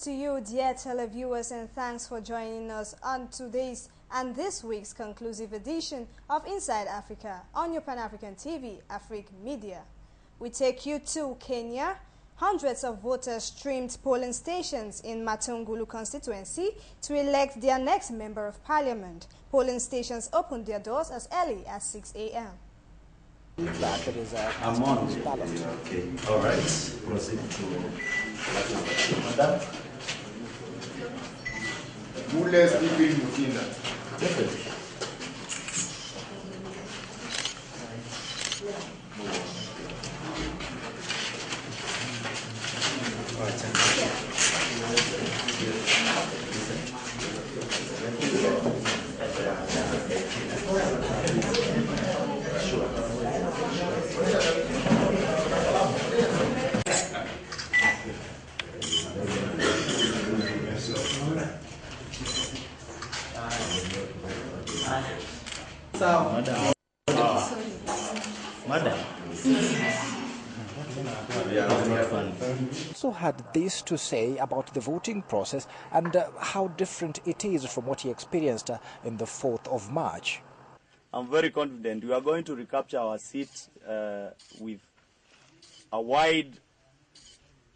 to you, dear televiewers, and thanks for joining us on today's and this week's conclusive edition of Inside Africa on your Pan-African TV, AFRIQUE Media. We take you to Kenya. Hundreds of voters streamed polling stations in Matungulu constituency to elect their next member of parliament. Polling stations opened their doors as early as 6 a.m. I'm on. Okay. All right. Proceed to Madam. Definitely. Madam. Also had this to say about the voting process and how different it is from what he experienced in the 4th of March. I'm very confident we are going to recapture our seat with a wide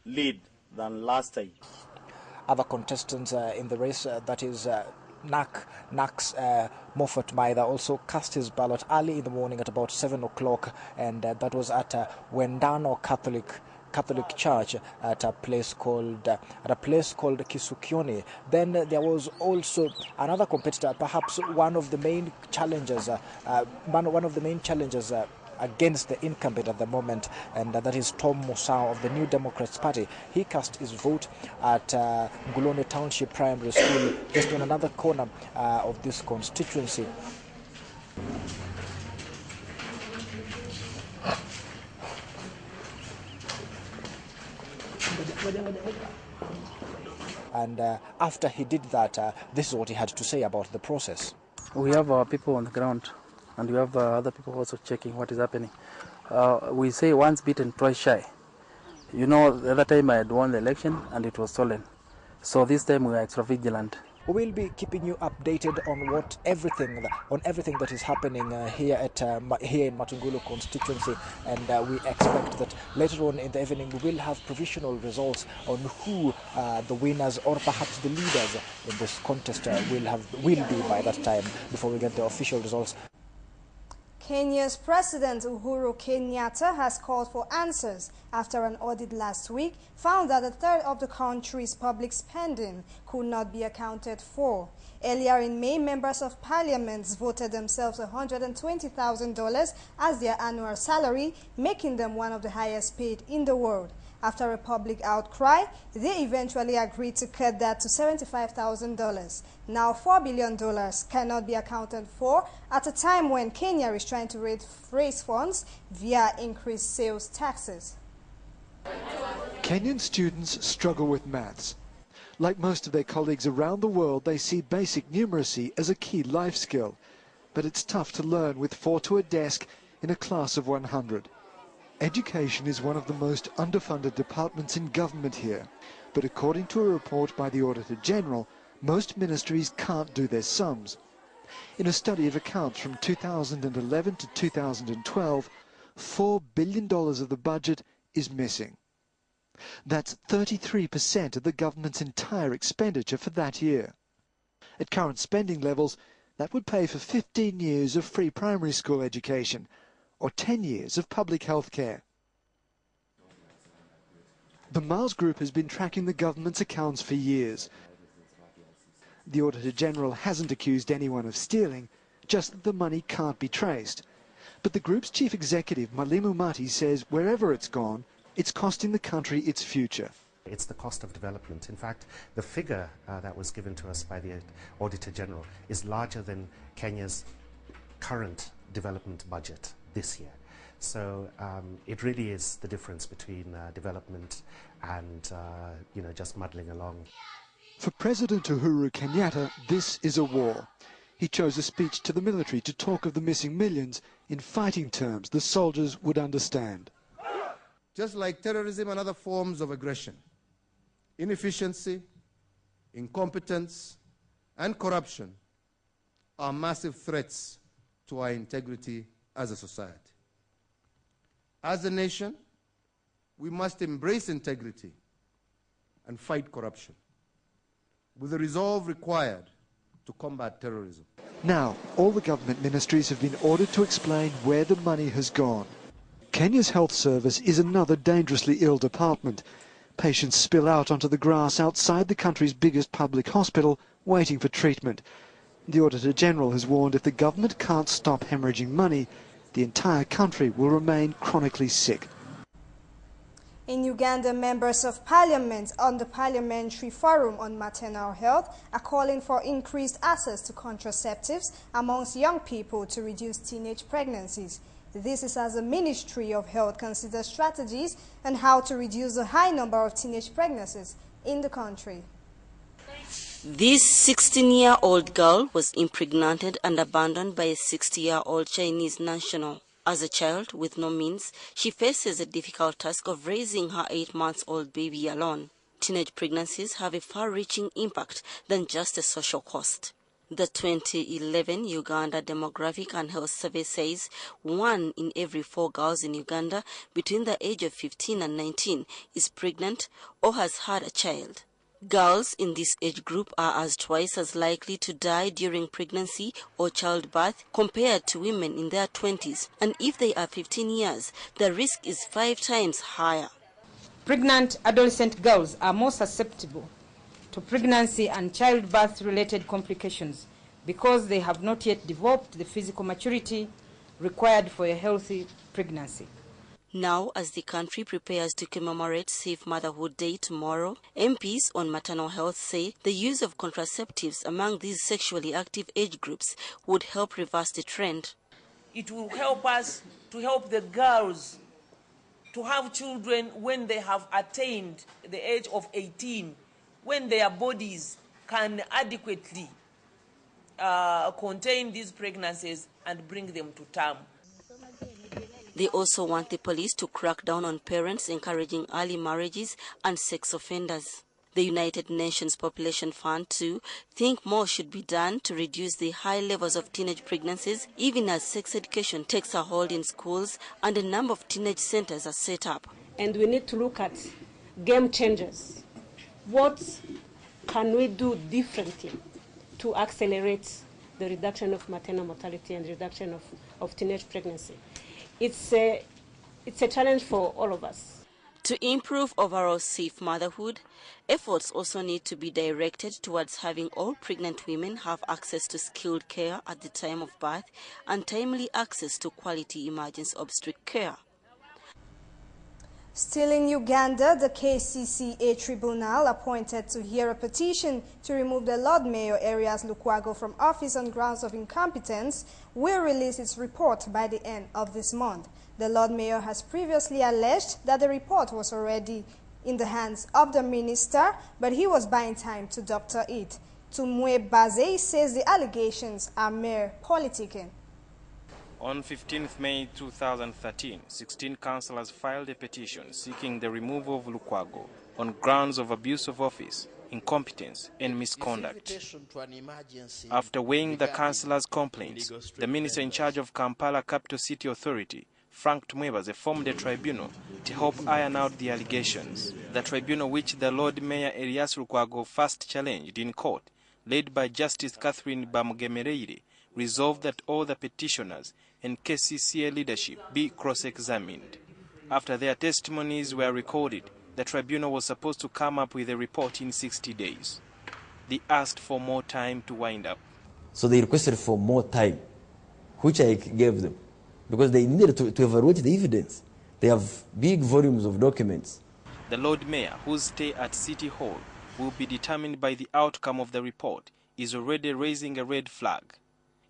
lead than last time. Other contestants in the race, that is Nax Moffat Maida, also cast his ballot early in the morning at about 7 o'clock, and that was at Wendano Catholic Church at a place called Kisukioni. Then there was also another competitor, perhaps one of the main challengers, against the incumbent at the moment, and that is Tom Musau of the New Democrats Party. He cast his vote at Ngulone Township Primary School, just on another corner of this constituency. And after he did that, this is what he had to say about the process. We have our people on the ground, and we have other people also checking what is happening. We say once beaten, twice shy. You know, the other time I had won the election and it was stolen. So this time we are extra vigilant. We will be keeping you updated on everything that is happening here in Matungulu constituency, and we expect that later on in the evening we will have provisional results on who the winners or perhaps the leaders in this contest will be by that time, before we get the official results. Kenya's President Uhuru Kenyatta has called for answers after an audit last week found that a third of the country's public spending could not be accounted for. Earlier in May, members of parliament voted themselves $120,000 as their annual salary, making them one of the highest paid in the world. After a public outcry, they eventually agreed to cut that to $75,000. Now $4 billion cannot be accounted for at a time when Kenya is trying to raise funds via increased sales taxes. Kenyan students struggle with maths. Like most of their colleagues around the world, they see basic numeracy as a key life skill. But it's tough to learn with 4 to a desk in a class of 100. Education is one of the most underfunded departments in government here, but according to a report by the Auditor General, most ministries can't do their sums. In a study of accounts from 2011 to 2012, $4 billion of the budget is missing. That's 33% of the government's entire expenditure for that year. At current spending levels, that would pay for 15 years of free primary school education, or 10 years of public health care. The Mars Group has been tracking the government's accounts for years. The Auditor General hasn't accused anyone of stealing, just that the money can't be traced. But the group's chief executive, Mwalimu Mati, says wherever it's gone, it's costing the country its future. It's the cost of development. In fact, the figure that was given to us by the Auditor General is larger than Kenya's current development budget this year. So it really is the difference between development and just muddling along. For President Uhuru Kenyatta, this is a war. He chose a speech to the military to talk of the missing millions in fighting terms the soldiers would understand. Just like terrorism and other forms of aggression, inefficiency, incompetence, and corruption are massive threats to our integrity as a society. As a nation, we must embrace integrity and fight corruption with the resolve required to combat terrorism. Now, all the government ministries have been ordered to explain where the money has gone. Kenya's health service is another dangerously ill department. Patients spill out onto the grass outside the country's biggest public hospital, waiting for treatment. The Auditor General has warned if the government can't stop hemorrhaging money, the entire country will remain chronically sick. In Uganda, members of parliament on the Parliamentary Forum on Maternal Health are calling for increased access to contraceptives amongst young people to reduce teenage pregnancies. This is as the Ministry of Health considers strategies on how to reduce the high number of teenage pregnancies in the country. This 16-year-old girl was impregnated and abandoned by a 60-year-old Chinese national. As a child with no means, she faces a difficult task of raising her 8-month-old baby alone. Teenage pregnancies have a far-reaching impact than just a social cost. The 2011 Uganda Demographic and Health Survey says 1 in every 4 girls in Uganda between the age of 15 and 19 is pregnant or has had a child. Girls in this age group are twice as likely to die during pregnancy or childbirth compared to women in their 20s, and if they are 15 years, the risk is 5 times higher. Pregnant adolescent girls are more susceptible to pregnancy and childbirth-related complications because they have not yet developed the physical maturity required for a healthy pregnancy. Now, as the country prepares to commemorate Safe Motherhood Day tomorrow, MPs on maternal health say the use of contraceptives among these sexually active age groups would help reverse the trend. It will help us to help the girls to have children when they have attained the age of 18, when their bodies can adequately contain these pregnancies and bring them to term. They also want the police to crack down on parents encouraging early marriages and sex offenders. The United Nations Population Fund, too, think more should be done to reduce the high levels of teenage pregnancies, even as sex education takes a hold in schools and a number of teenage centers are set up. And we need to look at game changers. What can we do differently to accelerate the reduction of maternal mortality and reduction of teenage pregnancy? It's a challenge for all of us. To improve overall safe motherhood, efforts also need to be directed towards having all pregnant women have access to skilled care at the time of birth and timely access to quality emergency obstetric care. Still in Uganda, the KCCA tribunal appointed to hear a petition to remove the Lord Mayor Erias Lukwago from office on grounds of incompetence will release its report by the end of this month. The Lord Mayor has previously alleged that the report was already in the hands of the minister, but he was buying time to doctor it. Tumwe Baze says the allegations are mere politicking. On 15th May 2013, 16 councillors filed a petition seeking the removal of Lukwago on grounds of abuse of office, incompetence and misconduct. After weighing the councillors' complaints, the minister in charge of Kampala Capital City Authority, Frank Tumwebaze, formed a tribunal to help iron out the allegations. The tribunal, which the Lord Mayor Erias Lukwago first challenged in court, led by Justice Catherine Bamugemereire, resolved that all the petitioners and KCCA leadership be cross-examined. After their testimonies were recorded, the tribunal was supposed to come up with a report in 60 days. They asked for more time to wind up. So they requested for more time, which I gave them, because they needed to evaluate the evidence. They have big volumes of documents. The Lord Mayor, whose stay at City Hall will be determined by the outcome of the report, is already raising a red flag.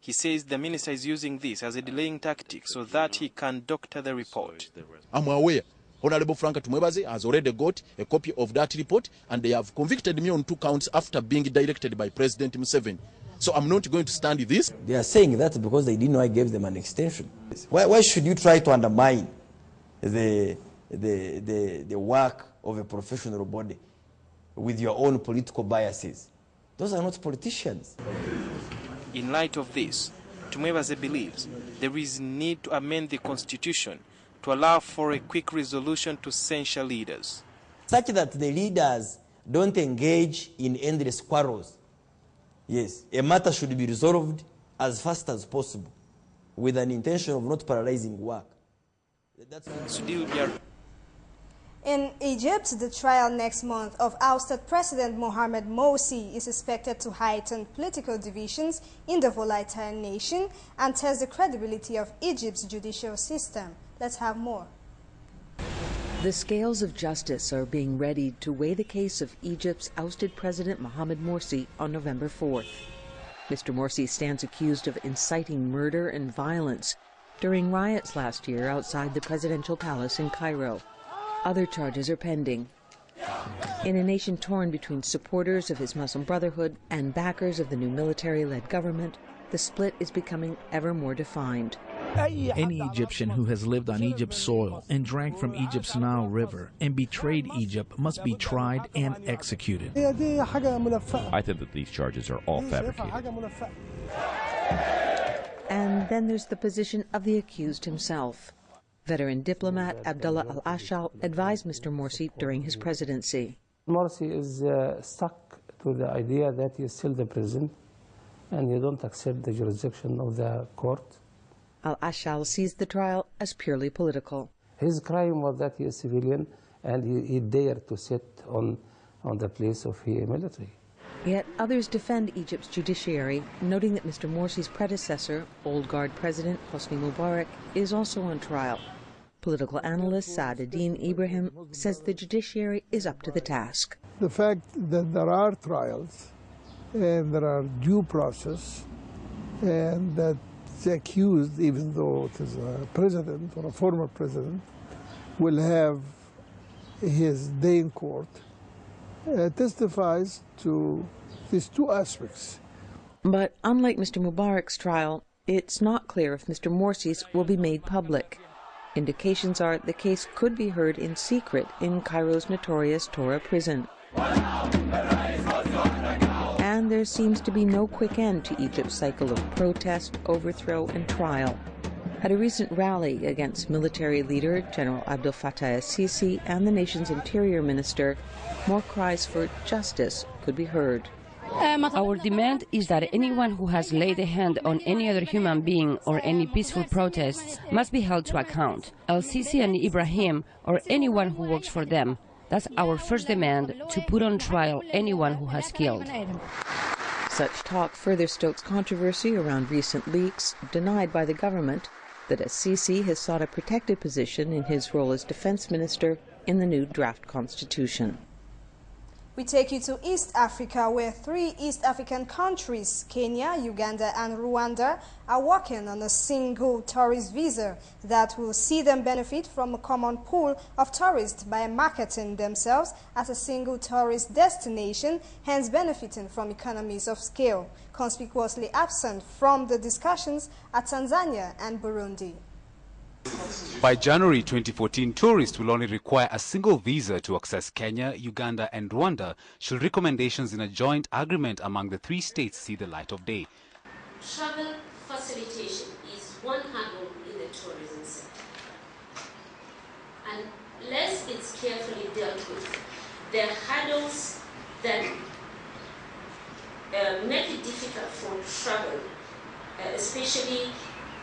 He says the minister is using this as a delaying tactic so that he can doctor the report. I'm aware Honorable Frank Tumwebaze has already got a copy of that report, and they have convicted me on 2 counts after being directed by President Museveni. So I'm not going to stand this. They are saying that because they didn't know I gave them an extension. Why should you try to undermine the work of a professional body with your own political biases. Those are not politicians. In light of this, Tumwebaze believes there is need to amend the constitution to allow for a quick resolution to censure leaders, such that the leaders don't engage in endless quarrels. Yes, a matter should be resolved as fast as possible with an intention of not paralyzing work. In Egypt, the trial next month of ousted President Mohamed Morsi is expected to heighten political divisions in the volatile nation and test the credibility of Egypt's judicial system. Let's have more. The scales of justice are being readied to weigh the case of Egypt's ousted President Mohamed Morsi on November 4th. Mr. Morsi stands accused of inciting murder and violence during riots last year outside the presidential palace in Cairo. Other charges are pending. In a nation torn between supporters of his Muslim Brotherhood and backers of the new military-led government, the split is becoming ever more defined. Any Egyptian who has lived on Egypt's soil and drank from Egypt's Nile River and betrayed Egypt must be tried and executed. I think that these charges are all fabricated. And then there's the position of the accused himself. Veteran diplomat Abdullah al-Ashal advised Mr. Morsi during his presidency. Morsi is stuck to the idea that he is still the president and you don't accept the jurisdiction of the court. Al-Ashal sees the trial as purely political. His crime was that he is civilian and he dared to sit on the place of the military. Yet others defend Egypt's judiciary, noting that Mr. Morsi's predecessor, Old Guard President Hosni Mubarak, is also on trial. Political analyst Saadeddin Ibrahim says the judiciary is up to the task. The fact that there are trials and there are due process and that the accused, even though it is a president or a former president, will have his day in court, testifies to these two aspects. But unlike Mr. Mubarak's trial, it's not clear if Mr. Morsi's will be made public. Indications are the case could be heard in secret in Cairo's notorious Tora prison. And there seems to be no quick end to Egypt's cycle of protest, overthrow, and trial. At a recent rally against military leader General Abdel Fattah el-Sisi and the nation's interior minister, more cries for justice could be heard. Our demand is that anyone who has laid a hand on any other human being or any peaceful protests must be held to account. El-Sisi and Ibrahim or anyone who works for them. That's our first demand, to put on trial anyone who has killed. Such talk further stokes controversy around recent leaks denied by the government that el-Sisi has sought a protected position in his role as defense minister in the new draft constitution. We take you to East Africa, where 3 East African countries, Kenya, Uganda, and Rwanda, are working on a single tourist visa that will see them benefit from a common pool of tourists by marketing themselves as a single tourist destination, hence benefiting from economies of scale, conspicuously absent from the discussions at Tanzania and Burundi. By January 2014, tourists will only require a single visa to access Kenya, Uganda and Rwanda should recommendations in a joint agreement among the 3 states see the light of day. Travel facilitation is one hurdle in the tourism sector. Unless it's carefully dealt with, there are hurdles that make it difficult for travel, especially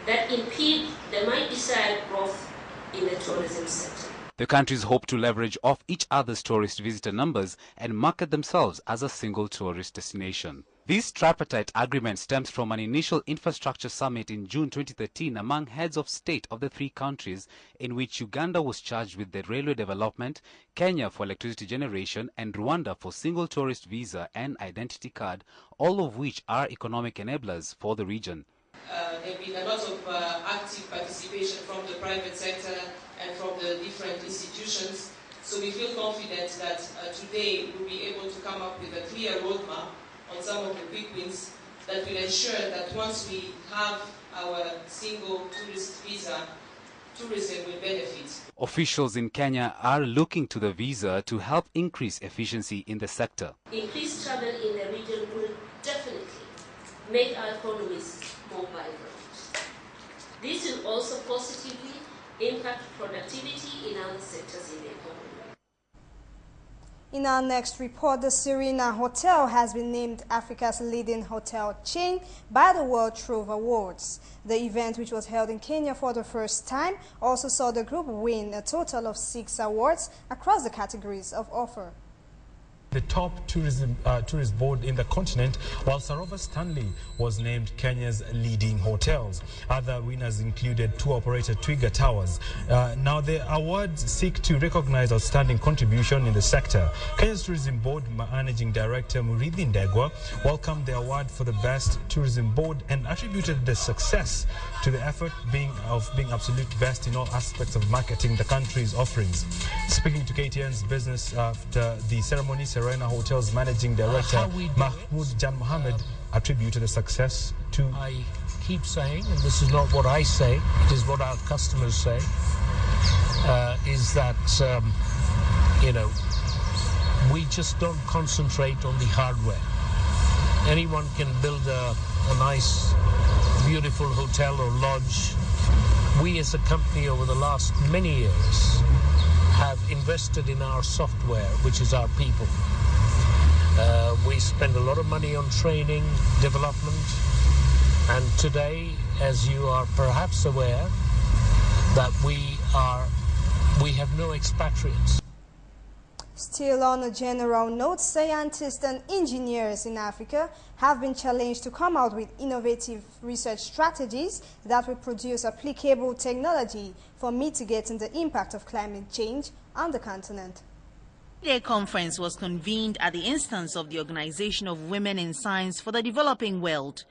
that impede the might desired growth in the tourism sector. The countries hope to leverage off each other's tourist visitor numbers and market themselves as a single tourist destination. This tripartite agreement stems from an initial infrastructure summit in June 2013 among heads of state of the 3 countries, in which Uganda was charged with the railway development, Kenya for electricity generation, and Rwanda for single tourist visa and identity card, all of which are economic enablers for the region. There have been a lot of active participation from the private sector and from the different institutions. So we feel confident that today we'll be able to come up with a clear roadmap on some of the quick wins that will ensure that once we have our single tourist visa tourism will benefit. Officials in Kenya are looking to the visa to help increase efficiency in the sector. Increased travel in the region will definitely make our economies more vibrant. This will also positively impact productivity in other sectors in the economy. In our next report, the Serena Hotel has been named Africa's leading hotel chain by the World Trove Awards. The event, which was held in Kenya for the first time, also saw the group win a total of 6 awards across the categories of offer. The top tourist board in the continent, while Sarova Stanley was named Kenya's leading hotels. Other winners included tour operator Twiga Towers. Now the awards seek to recognize outstanding contribution in the sector. Kenya's Tourism Board Managing Director Muridhi Ndegwa welcomed the award for the best tourism board and attributed the success to the effort of being absolute best in all aspects of marketing the country's offerings. Speaking to KTN's Business after the ceremony, Serena Hotel's Managing Director Mahmoud Jan Mohammed attributed the success to... I keep saying, and this is not what I say, it is what our customers say, is that, you know, we just don't concentrate on the hardware. Anyone can build a nice, beautiful hotel or lodge. We as a company over the last many years have invested in our software, which is our people. We spend a lot of money on training, development, and today, as you are perhaps aware, that we have no expatriates. Still on a general note, scientists and engineers in Africa have been challenged to come out with innovative research strategies that will produce applicable technology for mitigating the impact of climate change on the continent. The conference was convened at the instance of the Organization of Women in Science for the Developing World.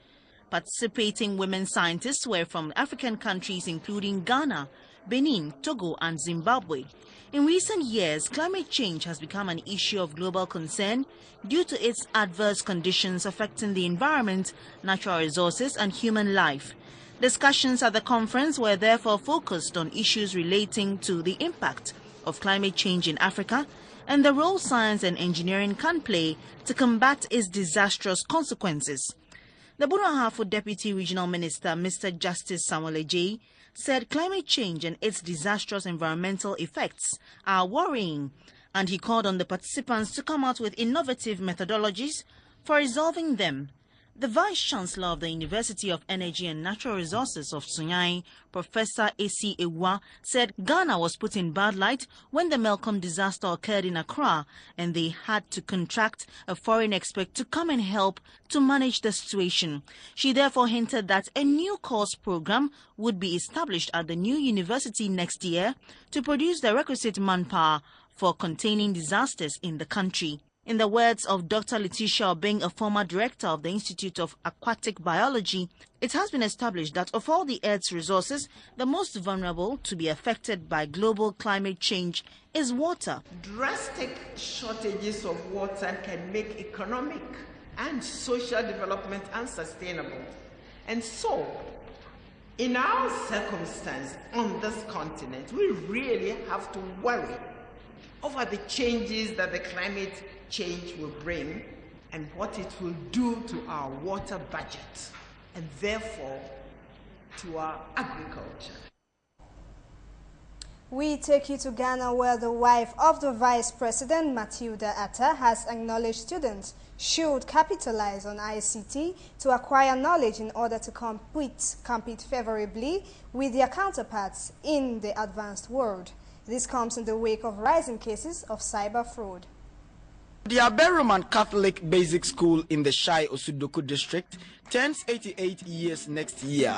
Participating women scientists were from African countries including Ghana, Benin, Togo and Zimbabwe. In recent years, climate change has become an issue of global concern due to its adverse conditions affecting the environment, natural resources and human life. Discussions at the conference were therefore focused on issues relating to the impact of climate change in Africa and the role science and engineering can play to combat its disastrous consequences. The Burahafo Deputy Regional Minister, Mr. Justice Samuel Ejei, said climate change and its disastrous environmental effects are worrying, and he called on the participants to come out with innovative methodologies for resolving them. The Vice-Chancellor of the University of Energy and Natural Resources of Sunyani, Professor A.C. Ewa, said Ghana was put in bad light when the Melcom disaster occurred in Accra and they had to contract a foreign expert to come and help to manage the situation. She therefore hinted that a new course program would be established at the new university next year to produce the requisite manpower for containing disasters in the country. In the words of Dr. Letitia Obeng, a former director of the Institute of Aquatic Biology, it has been established that of all the Earth's resources, the most vulnerable to be affected by global climate change is water. Drastic shortages of water can make economic and social development unsustainable. And so, in our circumstance on this continent, we really have to worry over the changes that the climate change will bring and what it will do to our water budget and therefore to our agriculture. We take you to Ghana, where the wife of the Vice President, Matilda Atta, has acknowledged students should capitalize on ICT to acquire knowledge in order to compete favorably with their counterparts in the advanced world. This comes in the wake of rising cases of cyber fraud. The Abe Roman Catholic Basic School in the Shai Osudoku district turns 88 years next year.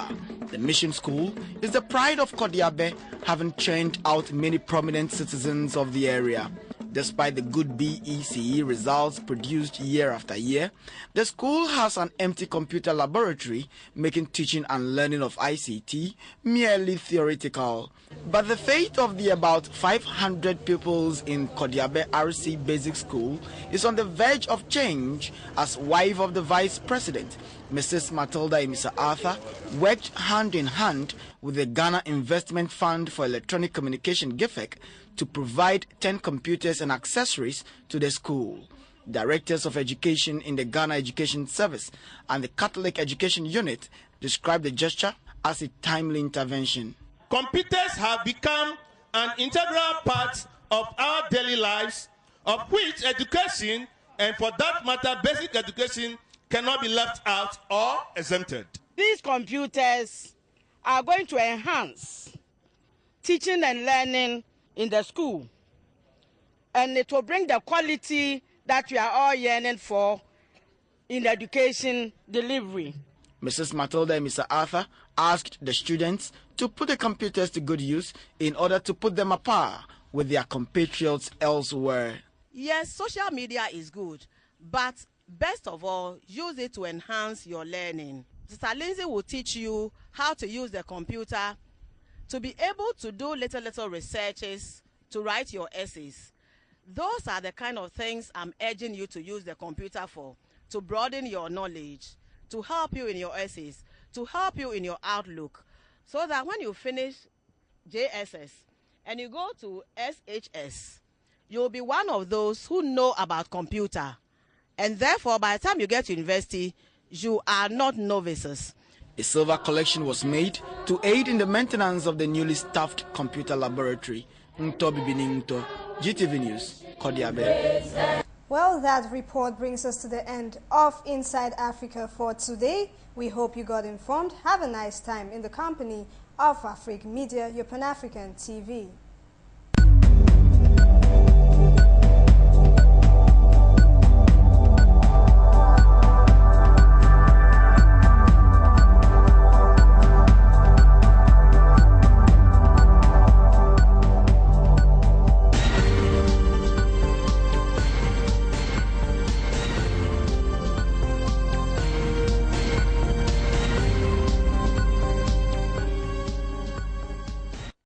The mission school is the pride of Kodiabe, having churned out many prominent citizens of the area. Despite the good BECE results produced year after year, the school has an empty computer laboratory, making teaching and learning of ICT merely theoretical. But the fate of the about 500 pupils in Kodiabe RC Basic School is on the verge of change, as wife of the Vice President, Mrs. Matilda Emisa Arthur, worked hand in hand with the Ghana Investment Fund for Electronic Communication GIFEC to provide 10 computers and accessories to the school. Directors of Education in the Ghana Education Service and the Catholic Education Unit described the gesture as a timely intervention. Computers have become an integral part of our daily lives, of which education, and for that matter basic education, cannot be left out or exempted. These computers are going to enhance teaching and learning in the school, and it will bring the quality that we are all yearning for in education delivery. Mrs. Matilda and Mr. Arthur asked the students to put the computers to good use in order to put them apart with their compatriots elsewhere. Yes, social media is good, but best of all, use it to enhance your learning. Sister Lindsay will teach you how to use the computer to be able to do little researches, to write your essays. Those are the kind of things I'm urging you to use the computer for, to broaden your knowledge, to help you in your essays, to help you in your outlook, so that when you finish JSS and you go to SHS, you'll be one of those who know about computer. And therefore, by the time you get to university, you are not novices. A silver collection was made to aid in the maintenance of the newly staffed computer laboratory. GTV News, Kodiabe. Well, that report brings us to the end of Inside Africa for today. We hope you got informed. Have a nice time in the company of AFRIQUE Media, your Pan-African TV.